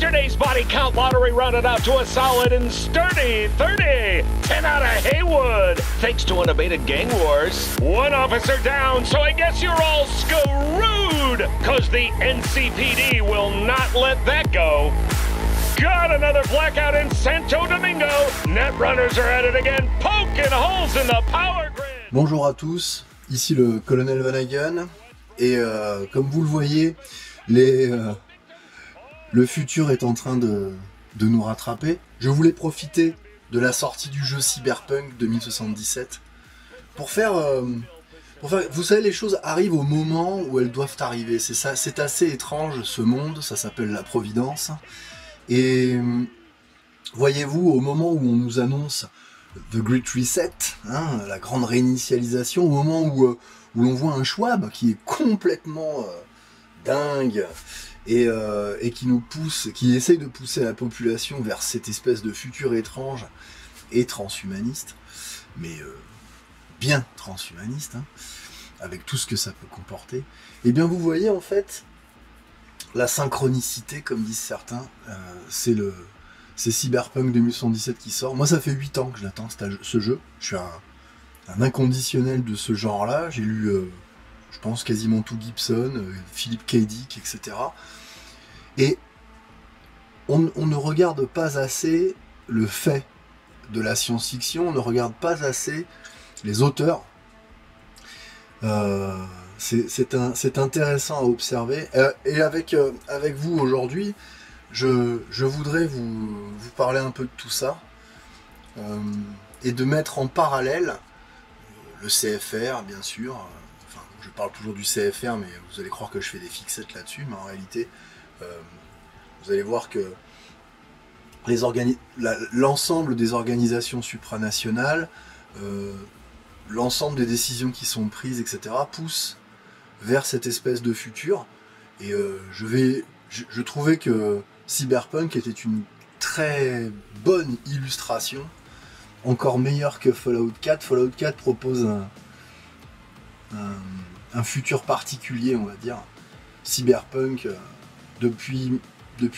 Yesterday's body count lottery rounded out to a solid and sturdy 30. 10 out of Haywood. Thanks to unabated gang wars. One officer down, so I guess you're all screwed. Cause the NCPD will not let that go. Got another blackout in Santo Domingo. Netrunners are at it again, poking holes in the power grid. Bonjour à tous, ici le colonel Vanagan. Et comme vous le voyez, le futur est en train de nous rattraper. Je voulais profiter de la sortie du jeu Cyberpunk 2077 pour faire... vous savez, les choses arrivent au moment où elles doivent arriver. C'est ça, c'est assez étrange ce monde, ça s'appelle la Providence. Et voyez-vous, au moment où on nous annonce The Great Reset, hein, la grande réinitialisation, au moment où l'on voit un Schwab qui est complètement dingue et qui nous pousse, qui essaye de pousser la population vers cette espèce de futur étrange et transhumaniste, mais bien transhumaniste, hein, avec tout ce que ça peut comporter. Et bien vous voyez en fait la synchronicité, comme disent certains, c'est Cyberpunk 2077 qui sort. Moi ça fait 8 ans que je l'attends ce jeu, je suis un inconditionnel de ce genre-là. J'ai lu, je pense, quasiment tout Gibson, Philip K. Dick, etc. Et on ne regarde pas assez le fait de la science-fiction, on ne regarde pas assez les auteurs. C'est intéressant à observer. Et avec vous aujourd'hui, je voudrais vous parler un peu de tout ça et de mettre en parallèle le CFR, bien sûr. Enfin, je parle toujours du CFR, mais vous allez croire que je fais des fixettes là-dessus, mais en réalité, vous allez voir que l'ensemble des organisations supranationales, l'ensemble des décisions qui sont prises, etc., poussent vers cette espèce de futur. Et je trouvais que Cyberpunk était une très bonne illustration, encore meilleur que Fallout 4. Fallout 4 propose un futur particulier, on va dire. Cyberpunk, depuis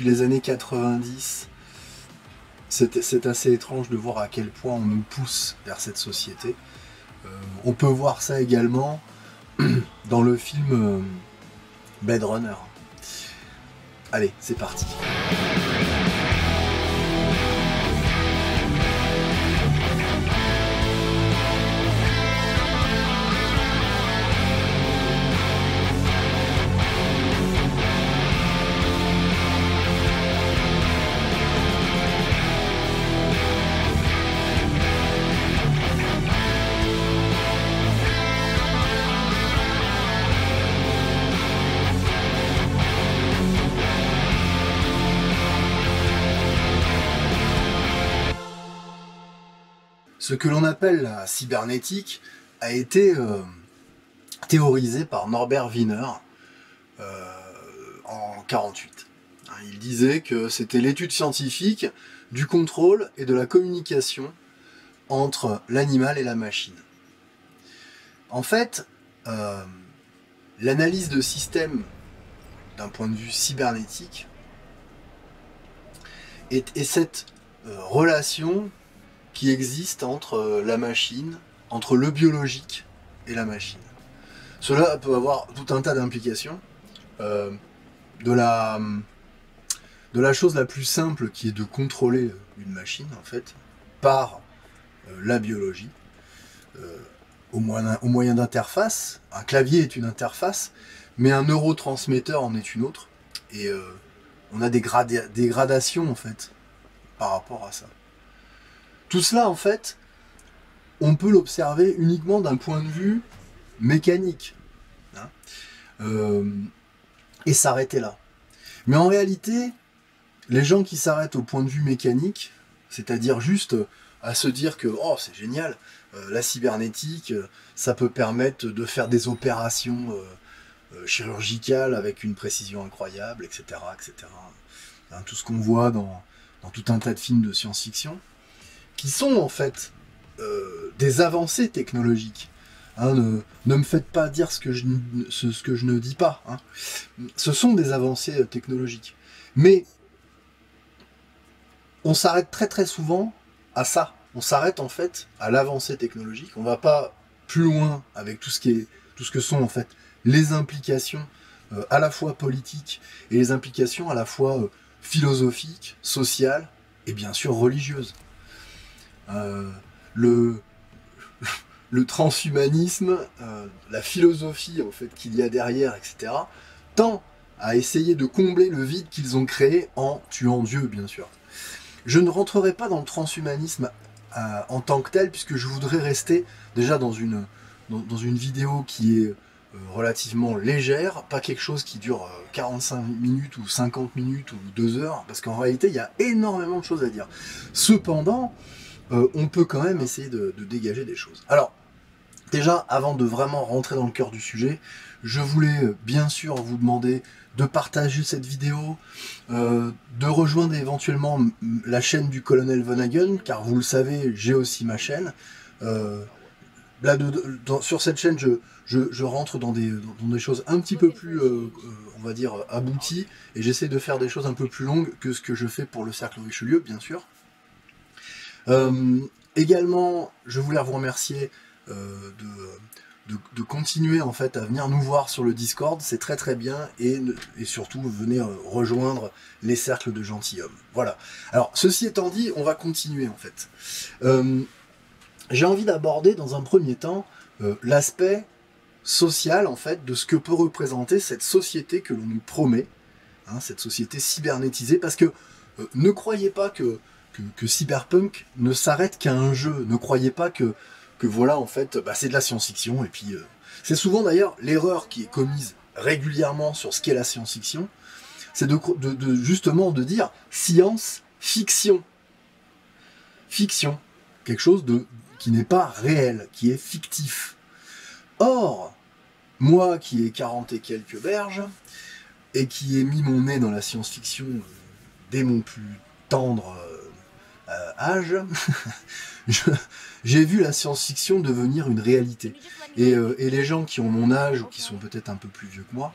les années 90, c'est assez étrange de voir à quel point on nous pousse vers cette société. On peut voir ça également dans le film Blade Runner. Allez, c'est parti. Ce que l'on appelle la cybernétique a été théorisé par Norbert Wiener en 1948. Il disait que c'était l'étude scientifique du contrôle et de la communication entre l'animal et la machine. En fait, l'analyse de système d'un point de vue cybernétique est cette relation qui existe entre la machine, entre le biologique et la machine. Cela peut avoir tout un tas d'implications. De la chose la plus simple qui est de contrôler une machine, en fait, par la biologie, au moyen d'interfaces. Un clavier est une interface, mais un neurotransmetteur en est une autre. Et on a des gradations, en fait, par rapport à ça. Tout cela, en fait, on peut l'observer uniquement d'un point de vue mécanique. Hein, et s'arrêter là. Mais en réalité, les gens qui s'arrêtent au point de vue mécanique, c'est-à-dire juste à se dire que oh, c'est génial, la cybernétique, ça peut permettre de faire des opérations chirurgicales avec une précision incroyable, etc. etc. Hein, tout ce qu'on voit dans tout un tas de films de science-fiction, qui sont en fait des avancées technologiques. Hein, ne me faites pas dire ce que je ne dis pas. Hein. Ce sont des avancées technologiques. Mais on s'arrête très très souvent à ça. On s'arrête en fait à l'avancée technologique. On va pas plus loin avec tout ce que sont en fait les implications à la fois politiques et les implications à la fois philosophiques, sociales et bien sûr religieuses. Le transhumanisme, la philosophie en fait qu'il y a derrière, etc., tend à essayer de combler le vide qu'ils ont créé en tuant Dieu, bien sûr. Je ne rentrerai pas dans le transhumanisme en tant que tel, puisque je voudrais rester déjà dans une vidéo qui est relativement légère, pas quelque chose qui dure 45 minutes ou 50 minutes ou 2 heures, parce qu'en réalité, il y a énormément de choses à dire. Cependant, on peut quand même essayer de dégager des choses. Alors, déjà, avant de vraiment rentrer dans le cœur du sujet, je voulais bien sûr vous demander de partager cette vidéo, de rejoindre éventuellement la chaîne du Colonel Vonnegut, car vous le savez, j'ai aussi ma chaîne. Sur cette chaîne, je rentre dans des choses un petit peu plus, on va dire, abouties, et j'essaie de faire des choses un peu plus longues que ce que je fais pour le Cercle Richelieu, bien sûr. Également, je voulais vous remercier de continuer en fait à venir nous voir sur le Discord, c'est très très bien, et surtout venez rejoindre les cercles de gentilshommes. Voilà. Alors, ceci étant dit, on va continuer en fait. J'ai envie d'aborder dans un premier temps l'aspect social en fait de ce que peut représenter cette société que l'on nous promet, hein, cette société cybernétisée, parce que ne croyez pas que Cyberpunk ne s'arrête qu'à un jeu, ne croyez pas que voilà, en fait, c'est de la science-fiction, et puis c'est souvent d'ailleurs l'erreur qui est commise régulièrement sur ce qu'est la science-fiction, c'est justement de dire science-fiction. Fiction. Quelque chose qui n'est pas réel, qui est fictif. Or, moi qui ai 40 et quelques berges, et qui ai mis mon nez dans la science-fiction dès mon plus tendre âge, j'ai vu la science-fiction devenir une réalité. Et les gens qui ont mon âge, ou qui sont peut-être un peu plus vieux que moi,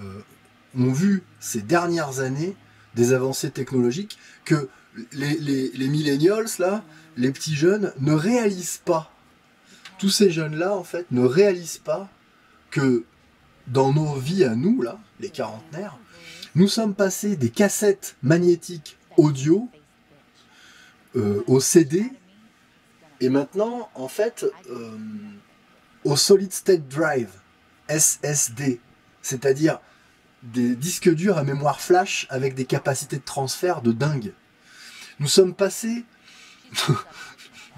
ont vu ces dernières années des avancées technologiques que les millennials, là, les petits jeunes, ne réalisent pas. Tous ces jeunes-là, en fait, ne réalisent pas que dans nos vies à nous, là, les quarantenaires, nous sommes passés des cassettes magnétiques audio au CD, et maintenant, en fait, au Solid State Drive, SSD, c'est-à-dire des disques durs à mémoire flash avec des capacités de transfert de dingue. Nous sommes passés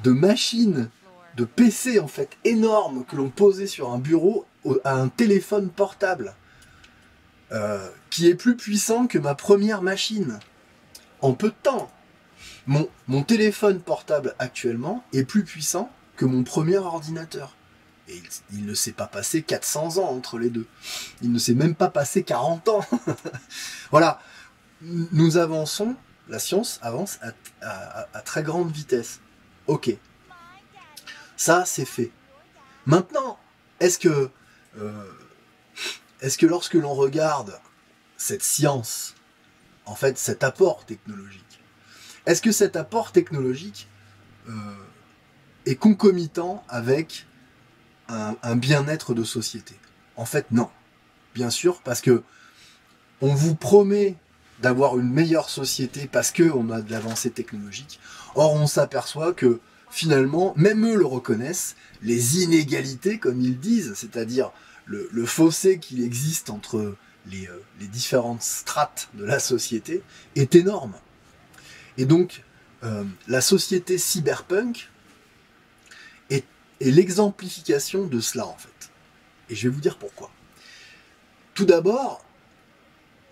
de machines, de PC en fait énormes que l'on posait sur un bureau à un téléphone portable qui est plus puissant que ma première machine en peu de temps. Mon téléphone portable actuellement est plus puissant que mon premier ordinateur. Et il ne s'est pas passé 400 ans entre les deux. Il ne s'est même pas passé 40 ans. Voilà. Nous avançons, la science avance à très grande vitesse. Ok. Ça, c'est fait. Maintenant, est-ce que lorsque l'on regarde cette science, en fait, cet apport technologique, est-ce que cet apport technologique est concomitant avec un bien-être de société? En fait, non. Bien sûr, parce que on vous promet d'avoir une meilleure société parce qu'on a de l'avancée technologique. Or, on s'aperçoit que, finalement, même eux le reconnaissent, les inégalités, comme ils disent, c'est-à-dire le fossé qui existe entre les différentes strates de la société, est énorme. Et donc, la société cyberpunk est l'exemplification de cela, en fait. Et je vais vous dire pourquoi. Tout d'abord,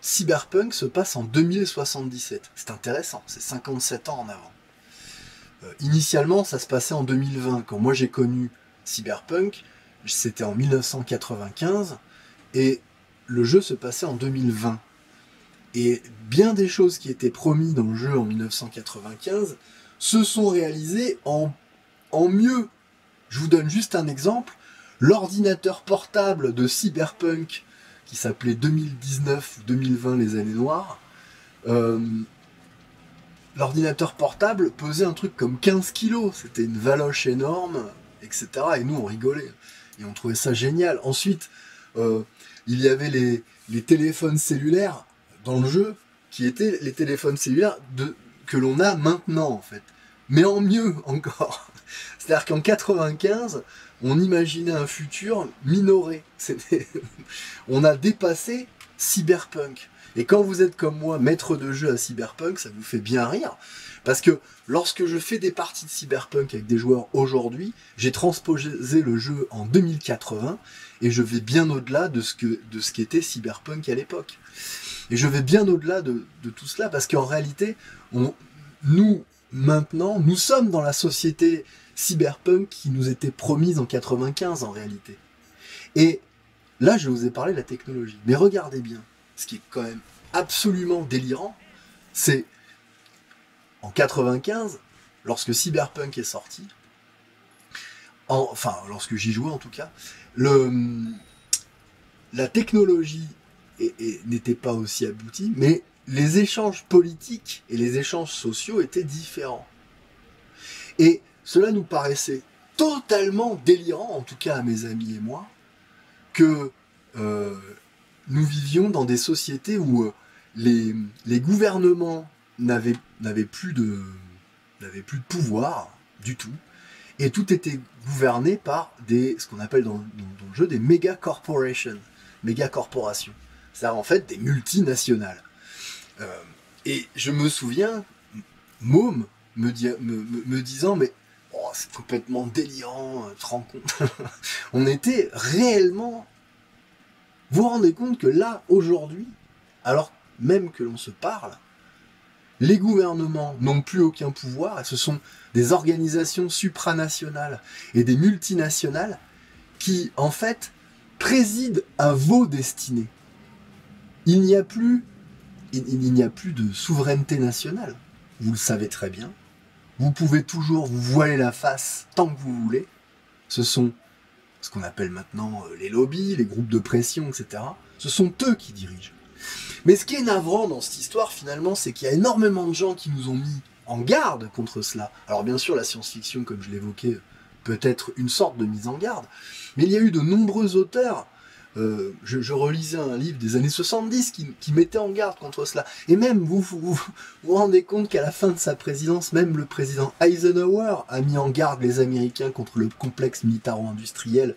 Cyberpunk se passe en 2077. C'est intéressant, c'est 57 ans en avant. Initialement, ça se passait en 2020. Quand moi j'ai connu Cyberpunk, c'était en 1995, et le jeu se passait en 2020. Et bien des choses qui étaient promises dans le jeu en 1995 se sont réalisées en mieux. Je vous donne juste un exemple. L'ordinateur portable de Cyberpunk, qui s'appelait 2019-2020, les années noires, l'ordinateur portable pesait un truc comme 15 kilos. C'était une valoche énorme, etc. Et nous, on rigolait. Et on trouvait ça génial. Ensuite, il y avait les téléphones cellulaires dans le jeu, qui étaient les téléphones cellulaires que l'on a maintenant, en fait. Mais en mieux encore. C'est-à-dire qu'en 95, on imaginait un futur minoré. On a dépassé Cyberpunk. Et quand vous êtes comme moi, maître de jeu à Cyberpunk, ça vous fait bien rire. Parce que lorsque je fais des parties de Cyberpunk avec des joueurs aujourd'hui, j'ai transposé le jeu en 2080 et je vais bien au-delà de ce qu'était Cyberpunk à l'époque. Et je vais bien au-delà de tout cela parce qu'en réalité, nous, maintenant, nous sommes dans la société Cyberpunk qui nous était promise en 95 en réalité. Et là, je vous ai parlé de la technologie. Mais regardez bien, ce qui est quand même absolument délirant, c'est en 95, lorsque Cyberpunk est sorti, lorsque j'y jouais en tout cas, la technologie n'était pas aussi aboutie, mais les échanges politiques et les échanges sociaux étaient différents. Et cela nous paraissait totalement délirant, en tout cas à mes amis et moi, que nous vivions dans des sociétés où les gouvernements n'avaient plus de pouvoir du tout, et tout était gouverné par ce qu'on appelle dans le jeu des méga corporations, méga corporations, c'est-à-dire en fait des multinationales. Et je me souviens, Môme me disant, mais c'est complètement délirant, tu te rends compte. On était réellement... Vous vous rendez compte que là, aujourd'hui, alors même que l'on se parle, les gouvernements n'ont plus aucun pouvoir, et ce sont des organisations supranationales et des multinationales qui, en fait, président à vos destinées. Il n'y a plus de souveraineté nationale. Vous le savez très bien. Vous pouvez toujours vous voiler la face tant que vous voulez. Ce sont ce qu'on appelle maintenant les lobbies, les groupes de pression, etc. Ce sont eux qui dirigent. Mais ce qui est navrant dans cette histoire, finalement, c'est qu'il y a énormément de gens qui nous ont mis en garde contre cela. Alors bien sûr, la science-fiction, comme je l'évoquais, peut être une sorte de mise en garde, mais il y a eu de nombreux auteurs. Je relisais un livre des années 70 qui mettait en garde contre cela. Et même, vous rendez compte qu'à la fin de sa présidence, même le président Eisenhower a mis en garde les Américains contre le complexe militaro-industriel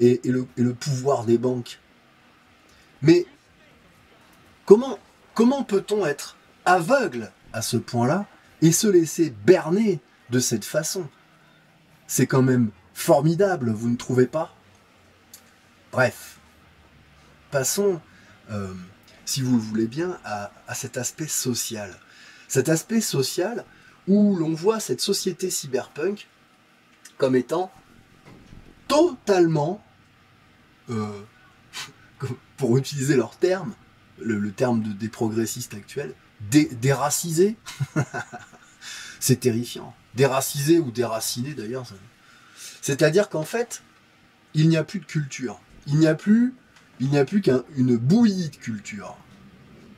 et le pouvoir des banques. Mais comment peut-on être aveugle à ce point-là et se laisser berner de cette façon? C'est quand même formidable, vous ne trouvez pas? Bref. Passons, si vous le voulez bien, à cet aspect social. Cet aspect social où l'on voit cette société cyberpunk comme étant totalement, pour utiliser leur terme, le terme des progressistes actuels, déracisée. C'est terrifiant. Déracisé ou déraciné d'ailleurs. C'est-à-dire qu'en fait, il n'y a plus de culture. Il n'y a plus qu'une bouillie de culture.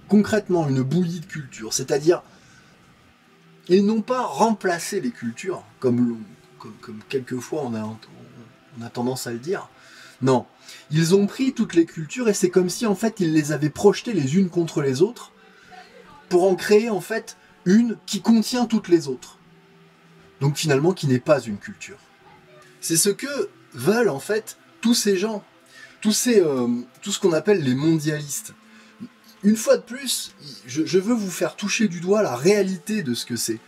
Concrètement, une bouillie de culture. C'est-à-dire, ils n'ont pas remplacé les cultures, comme quelquefois on a tendance à le dire. Non. Ils ont pris toutes les cultures et c'est comme si, en fait, ils les avaient projetées les unes contre les autres pour en créer, en fait, une qui contient toutes les autres. Donc, finalement, qui n'est pas une culture. C'est ce que veulent, en fait, tous ces gens. Tout ce qu'on appelle les mondialistes. Une fois de plus, je veux vous faire toucher du doigt la réalité de ce que c'est.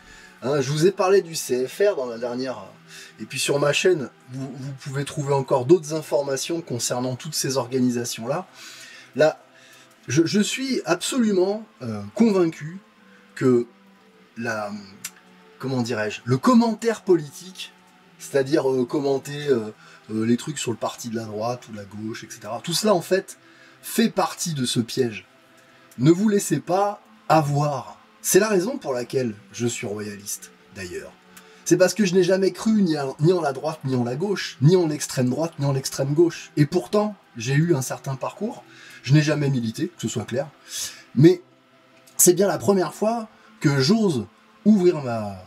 Hein, je vous ai parlé du CFR dans la dernière... Et puis sur ma chaîne, vous pouvez trouver encore d'autres informations concernant toutes ces organisations-là. Là, je suis absolument convaincu que le commentaire politique, c'est-à-dire commenter... les trucs sur le parti de la droite ou la gauche, etc. Tout cela, en fait, fait partie de ce piège. Ne vous laissez pas avoir. C'est la raison pour laquelle je suis royaliste, d'ailleurs. C'est parce que je n'ai jamais cru ni en la droite, ni en la gauche, ni en l'extrême droite, ni en l'extrême gauche. Et pourtant, j'ai eu un certain parcours. Je n'ai jamais milité, que ce soit clair. Mais c'est bien la première fois que j'ose ouvrir ma...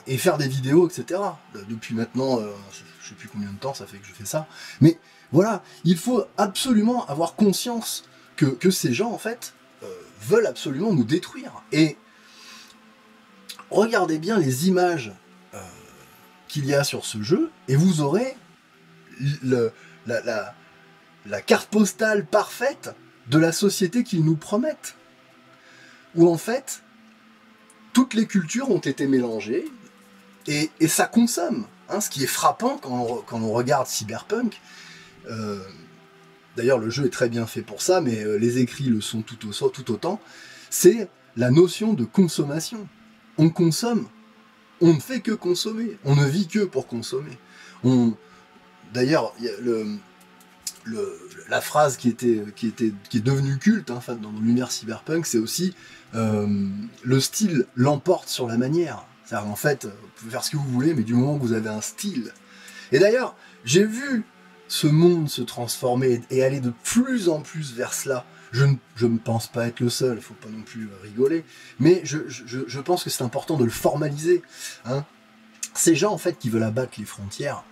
et faire des vidéos, etc. Depuis maintenant, je sais plus combien de temps ça fait que je fais ça. Mais voilà, il faut absolument avoir conscience que ces gens, en fait, veulent absolument nous détruire. Et regardez bien les images qu'il y a sur ce jeu, et vous aurez la carte postale parfaite de la société qu'ils nous promettent. Où en fait, toutes les cultures ont été mélangées, et ça consomme. Hein, ce qui est frappant quand on regarde Cyberpunk, d'ailleurs le jeu est très bien fait pour ça, mais les écrits le sont tout autant, c'est la notion de consommation. On consomme, on ne fait que consommer, on ne vit que pour consommer. D'ailleurs, la phrase qui est devenue culte, hein, dans l'univers cyberpunk, c'est aussi le style l'emporte sur la manière. C'est-à-dire en fait, vous pouvez faire ce que vous voulez, mais du moment que vous avez un style. Et d'ailleurs, j'ai vu ce monde se transformer et aller de plus en plus vers cela. Je ne pense pas être le seul, il ne faut pas non plus rigoler, mais je pense que c'est important de le formaliser. Hein. Ces gens en fait qui veulent abattre les frontières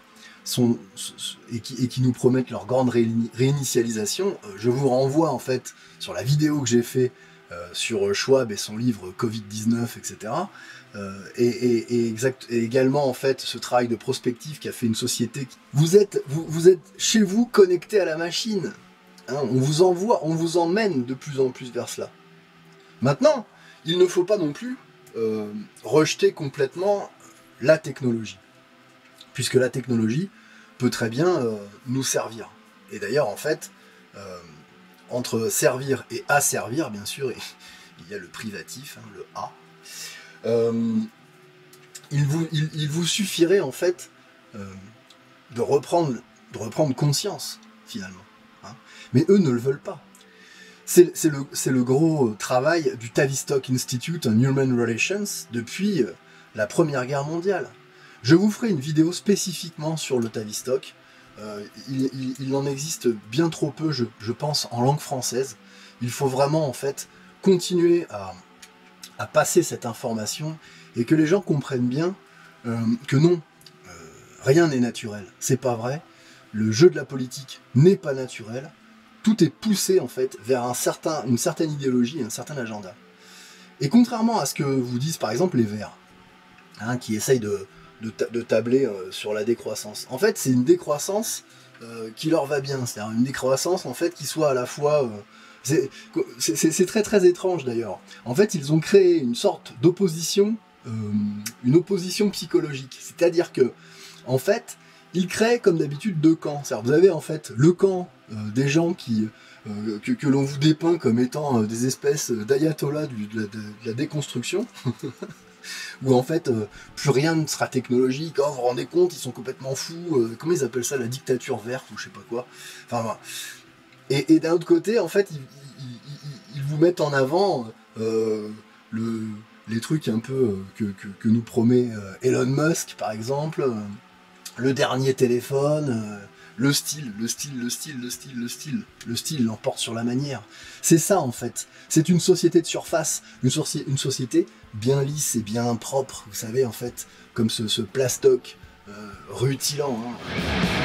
et qui nous promettent leur grande réinitialisation, je vous renvoie en fait sur la vidéo que j'ai fait sur Schwab et son livre Covid-19, etc. Et également en fait ce travail de prospective qui a fait une société. Vous êtes chez vous connecté à la machine. Hein, on vous emmène de plus en plus vers cela. Maintenant, il ne faut pas non plus rejeter complètement la technologie, puisque la technologie peut très bien nous servir. Et d'ailleurs, en fait, entre servir et asservir, bien sûr, il y a le privatif, hein, le A. Il vous suffirait en fait de reprendre conscience, finalement. Hein. Mais eux ne le veulent pas. C'est le gros travail du Tavistock Institute on Human Relations depuis la Première Guerre mondiale. Je vous ferai une vidéo spécifiquement sur le Tavistock. Il en existe bien trop peu, je pense, en langue française. Il faut vraiment en fait continuer à passer cette information et que les gens comprennent bien que non, rien n'est naturel. C'est pas vrai. Le jeu de la politique n'est pas naturel. Tout est poussé en fait vers une certaine idéologie et un certain agenda. Et contrairement à ce que vous disent par exemple les Verts, hein, qui essayent de tabler sur la décroissance. En fait, c'est une décroissance qui leur va bien. C'est-à-dire une décroissance en fait qui soit à la fois... c'est très très étrange d'ailleurs. En fait, ils ont créé une sorte d'opposition, une opposition psychologique. C'est-à-dire que, en fait, ils créent comme d'habitude deux camps. C'est-à-dire, vous avez en fait le camp des gens que l'on vous dépeint comme étant des espèces d'ayatollahs de la déconstruction, où en fait plus rien ne sera technologique. Oh, vous vous rendez compte, ils sont complètement fous. Comment ils appellent ça, la dictature verte ou je sais pas quoi. Enfin voilà. Et d'un autre côté, en fait, ils vous mettent en avant les trucs un peu que nous promet Elon Musk, par exemple, le dernier téléphone, le style l'emporte sur la manière. C'est ça, en fait. C'est une société de surface, une société bien lisse et bien propre, vous savez, en fait, comme ce plastoc rutilant. Hein.